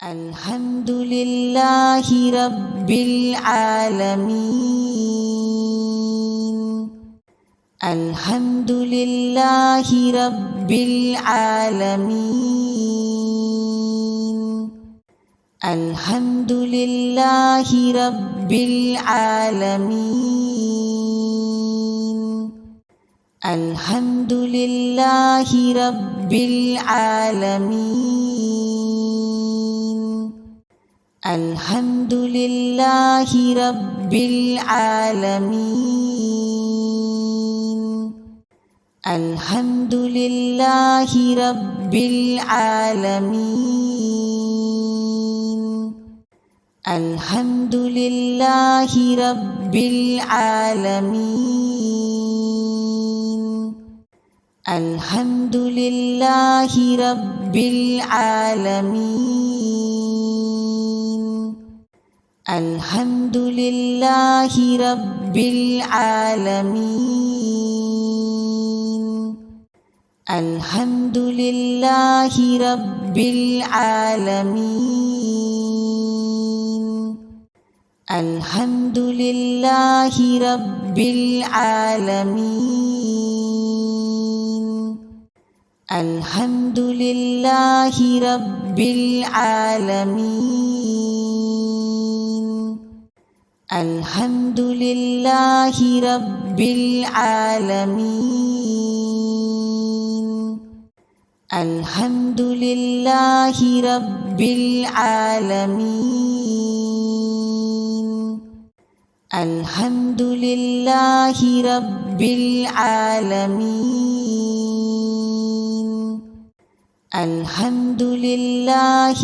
الحمد لله رب العالمين. الحمد لله رب العالمين. الحمد لله رب العالمين. الحمد لله رب العالمين. الحمد لله رب العالمين. الحمد لله رب العالمين. الحمد لله رب العالمين. الحمد لله رب العالمين. الحمد لله رب العالمين. الحمد لله رب العالمين. الحمد لله رب العالمين. الحمد لله رب العالمين. الحمد لله رب العالمين. الحمد لله رب العالمين. الحمد لله رب العالمين. الحمد لله